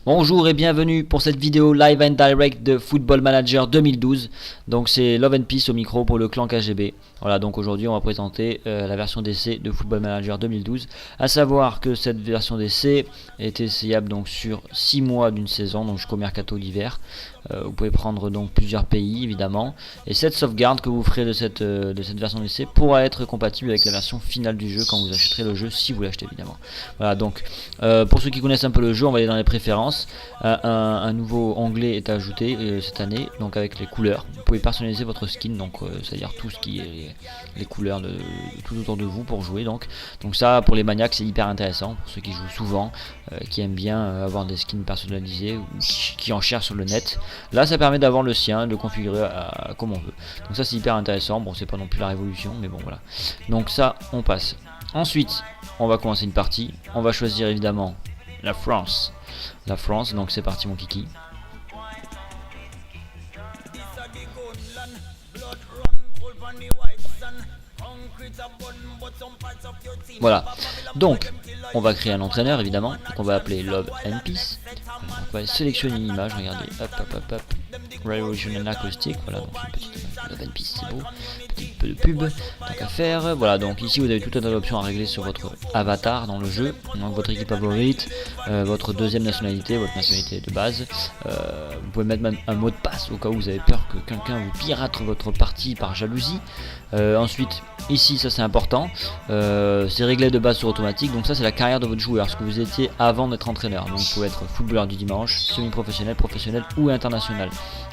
Bonjour et bienvenue pour cette vidéo live and direct de Football Manager 2012. Donc c'est Love and Peace au micro pour le clan KGB. Voilà, donc aujourd'hui on va présenter la version d'essai de Football Manager 2012. À savoir que cette version d'essai est essayable donc sur 6 mois d'une saison, donc jusqu'au mercato d'hiver. Vous pouvez prendre donc plusieurs pays évidemment. Et cette sauvegarde que vous ferez de cette version d'essai pourra être compatible avec la version finale du jeu quand vous achèterez le jeu, si vous l'achetez évidemment. Voilà, donc pour ceux qui connaissent un peu le jeu, on va aller dans les préférences. Un nouveau onglet est ajouté cette année, donc avec les couleurs. Vous pouvez personnaliser votre skin, donc c'est-à-dire tout ce qui est les couleurs de tout autour de vous pour jouer. Donc ça, pour les maniaques, c'est hyper intéressant. Pour ceux qui jouent souvent, qui aiment bien avoir des skins personnalisés ou qui en cherchent sur le net. Là, ça permet d'avoir le sien, de le configurer comme on veut. Donc ça, c'est hyper intéressant. Bon, c'est pas non plus la révolution, mais bon, voilà. Donc ça, on passe. Ensuite, on va commencer une partie. On va choisir évidemment la France. La France, donc c'est parti mon kiki. Voilà, donc on va créer un entraîneur évidemment, donc on va appeler Love and Peace. On va sélectionner une image, regardez, hop, Revolution and Acoustic, voilà, donc une petite image de Love and Peace, c'est beau, petit peu de pub, tant qu'à faire. Voilà, donc ici vous avez tout un tas d'options à régler sur votre avatar dans le jeu, donc votre équipe favorite, votre deuxième nationalité, votre nationalité de base. Vous pouvez mettre même un mot de passe au cas où vous avez peur que quelqu'un vous pirate votre partie par jalousie. Ensuite, ici, ça c'est important, c'est réglé de base sur automatique, donc ça c'est la carrière de votre joueur, ce que vous étiez avant d'être entraîneur. Donc vous pouvez être footballeur du dimanche, semi-professionnel, professionnel ou international.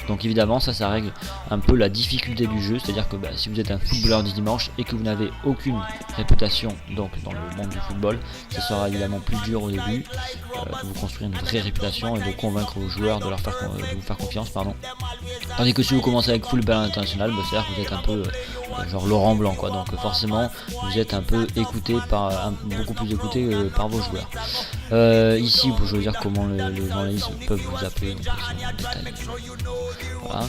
Donc évidemment ça règle un peu la difficulté du jeu, c'est à dire que si vous êtes un footballeur du dimanche et que vous n'avez aucune réputation donc dans le monde du football, ça sera évidemment plus dur au début de vous construire une vraie réputation et de convaincre vos joueurs de vous faire confiance, pardon. Tandis que si vous commencez avec football international, c'est-à-dire que vous êtes un peu genre Laurent Blanc quoi, donc forcément vous êtes un peu écouté beaucoup plus écouté par vos joueurs. Ici vous pouvez choisir comment les journalistes peuvent vous appeler, donc voilà.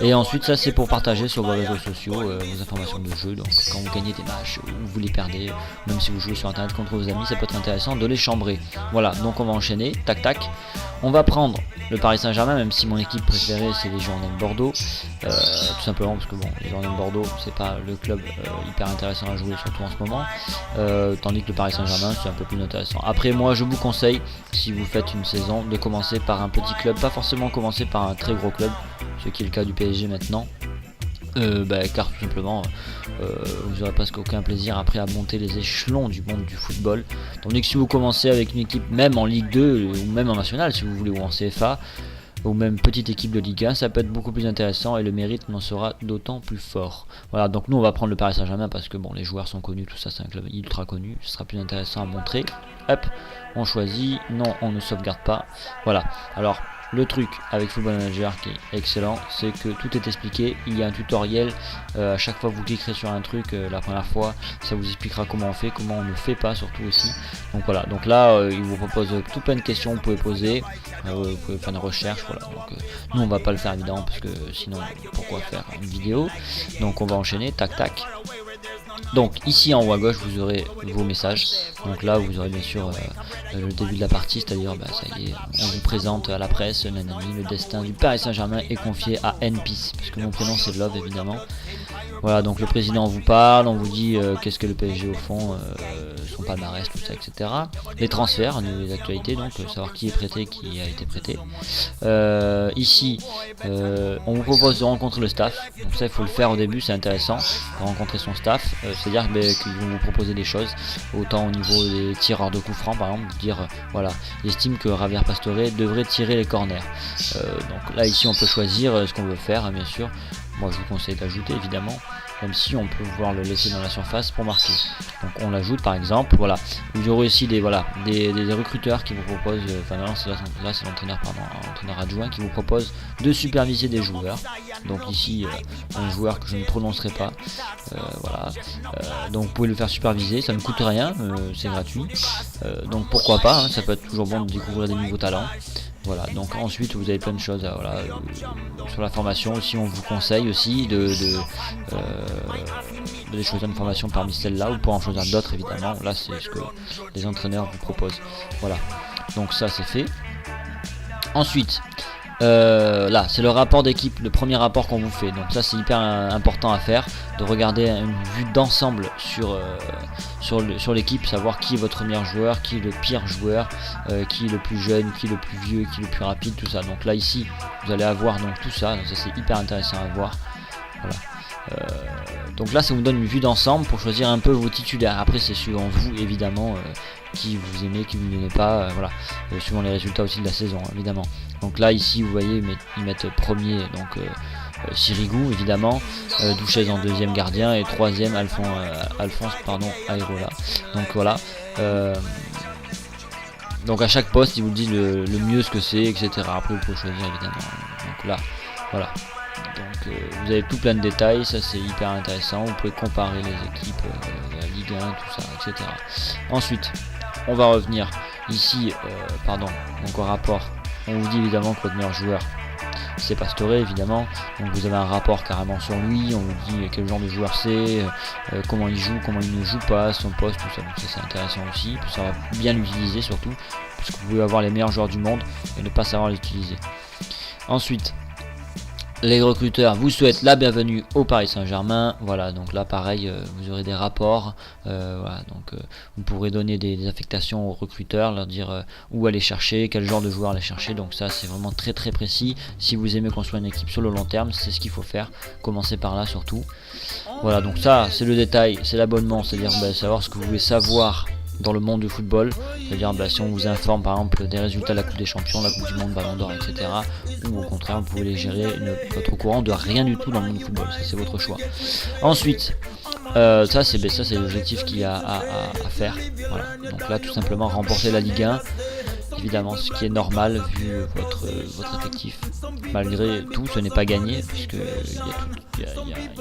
Et ensuite ça c'est pour partager sur vos réseaux sociaux vos informations de jeu, donc quand vous gagnez des matchs ou vous les perdez, même si vous jouez sur internet contre vos amis, ça peut être intéressant de les chambrer. Voilà, donc on va enchaîner, tac tac. On va prendre le Paris Saint-Germain, même si mon équipe préférée c'est les Girondins de Bordeaux, tout simplement parce que bon, les Girondins de Bordeaux c'est pas le club hyper intéressant à jouer surtout en ce moment, tandis que le Paris Saint-Germain c'est un peu plus intéressant. Après moi je vous conseille, si vous faites une saison, de commencer par un petit club, pas forcément commencer par un très gros club, ce qui est le cas du PSG maintenant. Car tout simplement vous n'aurez presque aucun plaisir après à monter les échelons du monde du football, tandis que si vous commencez avec une équipe même en Ligue 2 ou même en National si vous voulez, ou en CFA ou même petite équipe de Ligue 1, ça peut être beaucoup plus intéressant et le mérite n'en sera d'autant plus fort. Voilà, donc nous on va prendre le Paris Saint-Germain parce que bon, les joueurs sont connus, tout ça, c'est un club ultra connu, ce sera plus intéressant à montrer. Hop, on choisit, non on ne sauvegarde pas. Voilà, alors le truc avec Football Manager qui est excellent, c'est que tout est expliqué, il y a un tutoriel, à chaque fois que vous cliquerez sur un truc la première fois, ça vous expliquera comment on fait, comment on ne fait pas surtout aussi. Donc voilà, donc là il vous propose tout plein de questions, vous pouvez poser, vous pouvez faire des recherches, voilà. Donc nous on va pas le faire évidemment parce que sinon pourquoi faire une vidéo. Donc on va enchaîner, tac tac. Donc ici en haut à gauche vous aurez vos messages, donc là vous aurez bien sûr le début de la partie, c'est-à-dire ça y est, on vous présente à la presse, nanani, le destin du Paris Saint-Germain est confié à N-Peace, puisque mon prénom c'est Love évidemment. Voilà, donc le président vous parle, on vous dit qu'est-ce que le PSG au fond, son palmarès, tout ça, etc. Les transferts, au niveau des actualités, donc savoir qui est prêté, qui a été prêté. Ici, on vous propose de rencontrer le staff, donc ça il faut le faire au début, c'est intéressant, de rencontrer son staff, c'est-à-dire qu'ils vont vous proposer des choses, autant au niveau des tireurs de coups francs par exemple, dire voilà, il estime que Javier Pastore devrait tirer les corners. Donc là ici on peut choisir ce qu'on veut faire, hein, bien sûr. Moi je vous conseille d'ajouter évidemment, même si on peut vouloir le laisser dans la surface pour marquer. Donc on l'ajoute par exemple, voilà. Vous aurez aussi des recruteurs qui vous proposent, enfin là c'est l'entraîneur adjoint qui vous propose de superviser des joueurs. Donc ici un joueur que je ne prononcerai pas, voilà. Donc vous pouvez le faire superviser, ça ne coûte rien, c'est gratuit. Donc pourquoi pas, hein, ça peut être toujours bon de découvrir des nouveaux talents. Voilà, donc ensuite vous avez plein de choses sur la formation aussi, on vous conseille aussi de choisir une formation parmi celles-là, ou pour en choisir d'autres évidemment, là c'est ce que les entraîneurs vous proposent. Voilà, donc ça c'est fait. Ensuite, là c'est le rapport d'équipe, le premier rapport qu'on vous fait, donc ça c'est hyper important à faire, de regarder une vue d'ensemble sur l'équipe, savoir qui est votre meilleur joueur, qui est le pire joueur, qui est le plus jeune, qui est le plus vieux, qui est le plus rapide, tout ça. Donc là ici vous allez avoir donc tout ça, donc ça c'est hyper intéressant à voir. Voilà. Donc là ça vous donne une vue d'ensemble pour choisir un peu vos titulaires. Après c'est suivant vous évidemment, qui vous aimez, qui vous n'aimez pas, voilà, suivant les résultats aussi de la saison évidemment. Donc là ici vous voyez ils mettent premier donc Sirigu évidemment, Douchez en deuxième gardien et troisième Alphonse Areola. Donc voilà, donc à chaque poste ils vous disent le mieux ce que c'est, etc. Après vous pouvez choisir évidemment. Donc là voilà, donc vous avez tout plein de détails, ça c'est hyper intéressant, vous pouvez comparer les équipes, la Ligue 1, tout ça, etc. Ensuite on va revenir ici, donc au rapport, on vous dit évidemment que votre meilleur joueur c'est Pastore évidemment, donc vous avez un rapport carrément sur lui, on vous dit quel genre de joueur c'est, comment il joue, comment il ne joue pas, son poste, tout ça, donc ça c'est intéressant aussi, pour savoir bien l'utiliser surtout, parce que vous pouvez avoir les meilleurs joueurs du monde et ne pas savoir l'utiliser. Ensuite, les recruteurs vous souhaitent la bienvenue au Paris Saint-Germain. Voilà, donc là pareil, vous aurez des rapports, voilà, donc vous pourrez donner des affectations aux recruteurs, leur dire où aller chercher, quel genre de joueur aller chercher. Donc ça c'est vraiment très très précis. Si vous aimez construire une équipe sur le long terme, c'est ce qu'il faut faire, commencer par là surtout. Voilà, donc ça c'est le détail, c'est l'abonnement, c'est-à-dire savoir ce que vous voulez savoir dans le monde du football, c'est-à-dire si on vous informe par exemple des résultats de la Coupe des Champions, la Coupe du Monde, Ballon d'Or, etc. Ou au contraire vous pouvez les gérer, votre courant de rien du tout dans le monde du football, ça c'est votre choix. Ensuite, ça c'est l'objectif qu'il y a à faire. Voilà. Donc là tout simplement remporter la Ligue 1. Évidemment, ce qui est normal vu votre effectif. Malgré tout, ce n'est pas gagné, puisqu'il y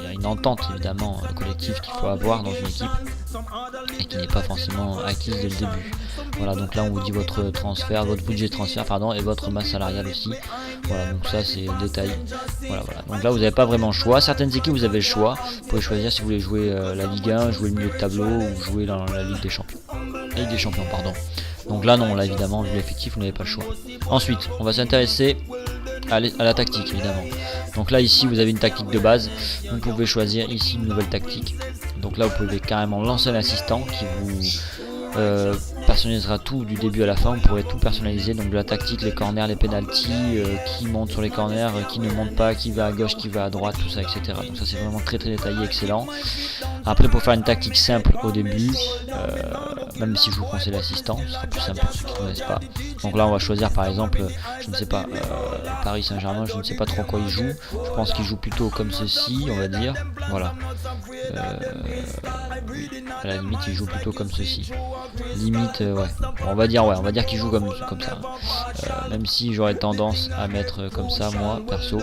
a une entente évidemment collective qu'il faut avoir dans une équipe et qui n'est pas forcément acquise dès le début. Voilà, donc là on vous dit votre budget de transfert et votre masse salariale aussi. Voilà, donc ça c'est le détail. Voilà. Donc là vous n'avez pas vraiment le choix. Certaines équipes vous avez le choix. Vous pouvez choisir si vous voulez jouer la Ligue 1, jouer le milieu de tableau ou jouer dans la Ligue des Champions. Donc là non, là évidemment vu l'effectif vous n'avez pas le choix. Ensuite on va s'intéresser à la tactique évidemment. Donc là ici vous avez une tactique de base, vous pouvez choisir ici une nouvelle tactique. Donc là vous pouvez carrément lancer l'assistant qui vous personnalisera tout du début à la fin, vous pourrez tout personnaliser, donc de la tactique, les corners, les penalties, qui monte sur les corners, qui ne monte pas, qui va à gauche, qui va à droite, tout ça, etc. Donc ça c'est vraiment très très détaillé, excellent. Après pour faire une tactique simple au début, même si je vous conseille l'assistant, ce sera plus simple pour ceux qui ne connaissent pas. Donc là on va choisir par exemple, je ne sais pas, Paris Saint-Germain, je ne sais pas trop quoi il joue, je pense qu'il joue plutôt comme ceci, on va dire, voilà. À la limite il joue plutôt comme ceci. Limite ouais, on va dire qu'il joue comme ça. Même si j'aurais tendance à mettre comme ça moi perso.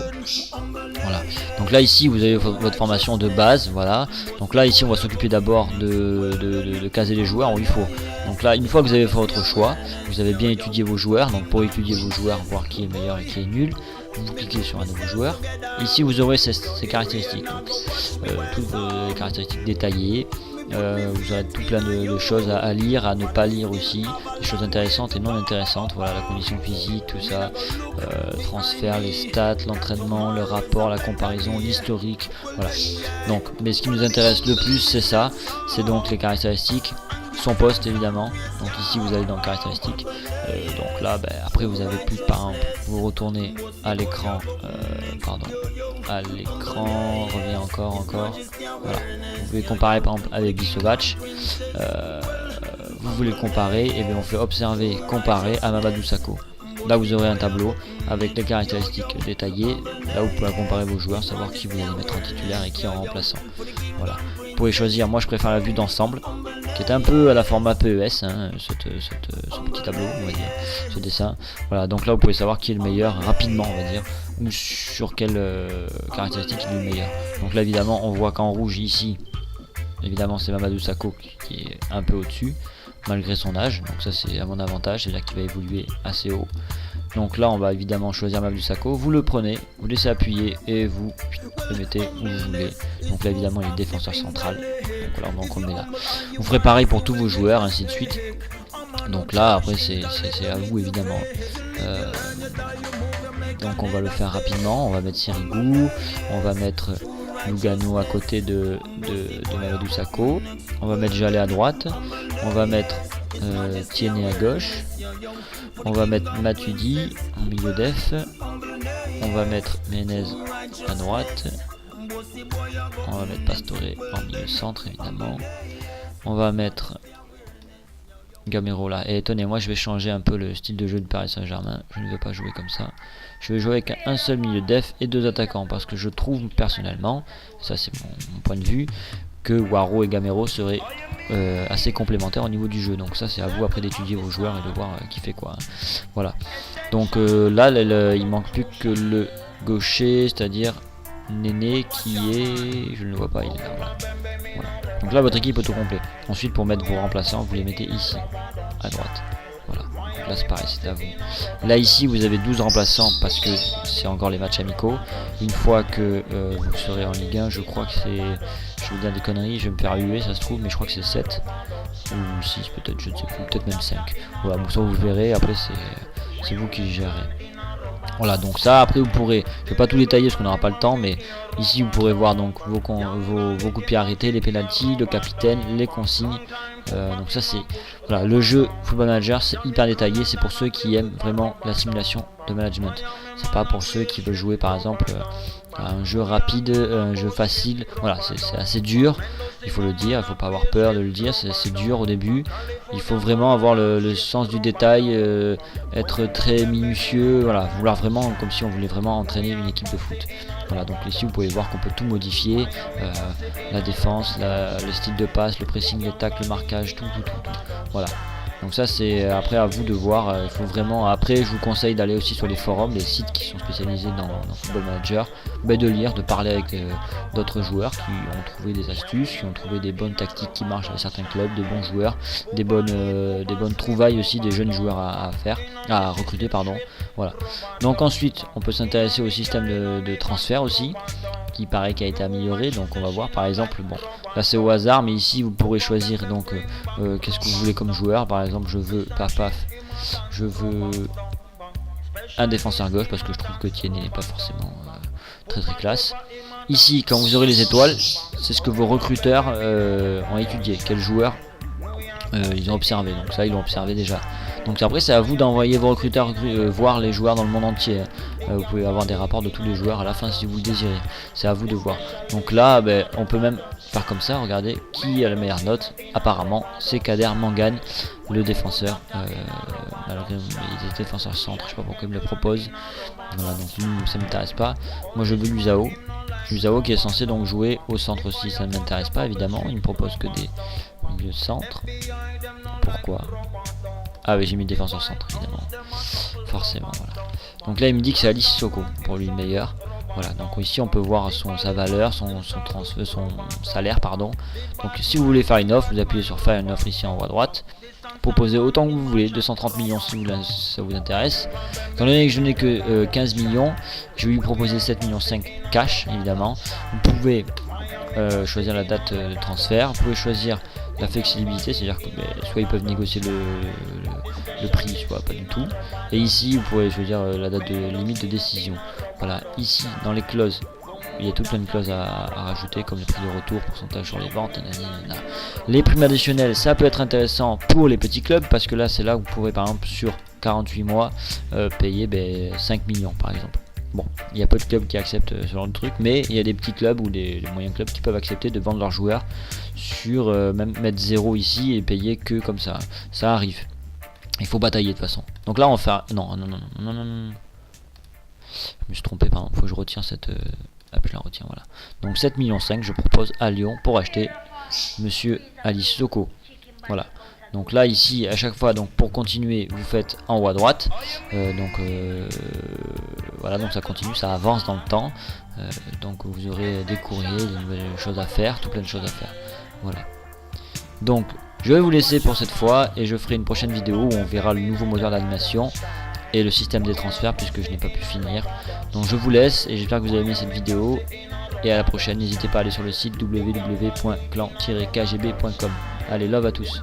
Voilà. Donc là ici vous avez votre formation de base, voilà. Donc là ici on va s'occuper d'abord de caser les joueurs où il faut. Donc là une fois que vous avez fait votre choix, vous avez bien étudié vos joueurs. Donc pour étudier vos joueurs, voir qui est meilleur et qui est nul, vous cliquez sur un de vos joueurs. Ici vous aurez ces caractéristiques, toutes les caractéristiques détaillées. Vous aurez tout plein de choses à lire, à ne pas lire aussi, des choses intéressantes et non intéressantes, voilà, la condition physique, tout ça, transfert, les stats, l'entraînement, le rapport, la comparaison, l'historique, voilà. Donc, mais ce qui nous intéresse le plus c'est ça, c'est donc les caractéristiques, son poste évidemment, donc ici vous allez dans caractéristiques, donc là après vous avez plus, par exemple, vous retournez à l'écran, revient encore, voilà, vous pouvez comparer par exemple avec Bisovac, vous voulez le comparer, et bien on fait observer, comparer à Mamadou Sakho. Là vous aurez un tableau avec les caractéristiques détaillées, là vous pouvez comparer vos joueurs, savoir qui vous allez mettre en titulaire et qui en remplaçant. Voilà. Vous pouvez choisir, moi je préfère la vue d'ensemble, qui est un peu à la format PES, hein, ce petit tableau, on va dire, ce dessin. Voilà, donc là vous pouvez savoir qui est le meilleur rapidement, on va dire, ou sur quelle caractéristique il est le meilleur. Donc là évidemment on voit qu'en rouge ici, évidemment c'est Mamadou Sakho qui est un peu au-dessus, malgré son âge, donc ça c'est à mon avantage, c'est là qu'il va évoluer assez haut. Donc là on va évidemment choisir Mamadou Sakho, vous le prenez, vous laissez appuyer et vous le mettez où vous voulez. Donc là évidemment il est défenseur central, donc voilà, donc on le met là. Vous ferez pareil pour tous vos joueurs, ainsi de suite. Donc là après c'est à vous évidemment. Donc on va le faire rapidement, on va mettre Sirigu, on va mettre Lugano à côté de Mamadou Sakho, on va mettre Jalé à droite, on va mettre Tiéné à gauche, on va mettre Matuidi en milieu def, on va mettre Menez à droite, on va mettre Pastore en milieu centre évidemment, on va mettre Gamero là. Et tenez, moi je vais changer un peu le style de jeu de Paris Saint-Germain. Je ne vais pas jouer comme ça. Je vais jouer avec un seul milieu def et 2 attaquants. Parce que je trouve personnellement, ça c'est mon point de vue, que Waro et Gamero seraient assez complémentaires au niveau du jeu. Donc ça c'est à vous après d'étudier vos joueurs et de voir qui fait quoi. Voilà. Donc là il manque plus que le gaucher, c'est-à-dire Néné qui est... je ne le vois pas, il est là. Voilà. Donc là votre équipe est au complet. Ensuite pour mettre vos remplaçants, vous les mettez ici, à droite. Voilà. Donc là c'est pareil, c'est à vous. Là ici vous avez 12 remplaçants parce que c'est encore les matchs amicaux. Une fois que vous serez en Ligue 1, je crois que c'est... je vais vous dire des conneries, je vais me faire huer ça se trouve, mais je crois que c'est 7. Ou 6 peut-être, je ne sais plus, peut-être même 5. Voilà, bon ça vous verrez, après c'est vous qui gérez. Voilà, donc ça après vous pourrez, je vais pas tout détailler parce qu'on n'aura pas le temps, mais ici vous pourrez voir donc vos coups de pied arrêtés, les pénaltys, le capitaine, les consignes. Donc ça c'est, voilà, le jeu Football Manager c'est hyper détaillé, c'est pour ceux qui aiment vraiment la simulation de management. C'est pas pour ceux qui veulent jouer par exemple un jeu rapide, un jeu facile. Voilà, c'est assez dur, il faut le dire, il faut pas avoir peur de le dire, c'est dur au début. Il faut vraiment avoir le sens du détail, être très minutieux, voilà, vouloir vraiment, comme si on voulait vraiment entraîner une équipe de foot. Voilà, donc ici vous pouvez voir qu'on peut tout modifier, la défense, le style de passe, le pressing, les tacles, le marquage, tout. Voilà. Donc ça c'est après à vous de voir, il faut vraiment, après je vous conseille d'aller aussi sur les forums, les sites qui sont spécialisés dans Football Manager, de lire, de parler avec d'autres joueurs qui ont trouvé des astuces, qui ont trouvé des bonnes tactiques qui marchent avec certains clubs, des bons joueurs, des bonnes trouvailles aussi, des jeunes joueurs à recruter pardon. Voilà. Donc ensuite on peut s'intéresser au système de transfert aussi, qui paraît qui a été amélioré. Donc on va voir par exemple, bon là c'est au hasard, mais ici vous pourrez choisir donc qu'est-ce que vous voulez comme joueur. Par exemple je veux je veux un défenseur gauche parce que je trouve que Tiéné n'est pas forcément très classe. Ici quand vous aurez les étoiles, c'est ce que vos recruteurs ont étudié, quels joueurs ils ont observé. Donc ça ils l'ont observé déjà. Donc après c'est à vous d'envoyer vos recruteurs voir les joueurs dans le monde entier. Vous pouvez avoir des rapports de tous les joueurs à la fin si vous le désirez. C'est à vous de voir. Donc là on peut même faire comme ça, regardez qui a la meilleure note. Apparemment c'est Kader Mangane, le défenseur. Alors il est défenseur centre, je sais pas pourquoi il me le propose. Voilà, donc lui ça m'intéresse pas. Moi je veux Luisao qui est censé donc jouer au centre aussi, ça ne m'intéresse pas évidemment. Il me propose que des milieux centre. Pourquoi? Ah oui, j'ai mis défenseur centre évidemment, forcément. Voilà. Donc là il me dit que c'est Alice Sissoko pour lui le meilleur. Voilà, donc ici on peut voir sa valeur, son salaire pardon. Donc si vous voulez faire une offre, vous appuyez sur faire une offre ici en haut à droite. Proposez autant que vous voulez, 230 millions si ça vous intéresse. Étant donné que je n'ai que 15 millions, je vais lui proposer 7 millions 5 cash évidemment. Vous pouvez choisir la date de transfert, vous pouvez choisir la flexibilité, c'est-à-dire que soit ils peuvent négocier le prix, soit pas du tout. Et ici vous pouvez choisir la date de limite de décision. Voilà, ici dans les clauses, il y a tout plein de clauses à rajouter comme le prix de retour, pourcentage sur les ventes, nanana. Les primes additionnelles, ça peut être intéressant pour les petits clubs parce que là c'est là où vous pourrez par exemple sur 48 mois payer 5 millions par exemple. Bon, il y a peu de clubs qui acceptent ce genre de truc, mais il y a des petits clubs ou des moyens clubs qui peuvent accepter de vendre leurs joueurs sur même mettre 0 ici et payer que comme ça. Ça arrive. Il faut batailler de toute façon. Donc là on va faire... Non. Je me suis trompé, pardon. Faut que je retire cette... je la retiens, voilà. Donc 7,5 millions je propose à Lyon pour acheter Monsieur Alice Sissoko. Voilà. Donc là ici à chaque fois, donc pour continuer vous faites en haut à droite. Voilà, donc ça continue, ça avance dans le temps. Donc vous aurez des courriers, des nouvelles choses à faire, tout plein de choses à faire. Voilà. Donc je vais vous laisser pour cette fois et je ferai une prochaine vidéo où on verra le nouveau moteur d'animation et le système des transferts puisque je n'ai pas pu finir. Donc je vous laisse et j'espère que vous avez aimé cette vidéo et à la prochaine. N'hésitez pas à aller sur le site www.clan-kgb.com. Allez, love à tous.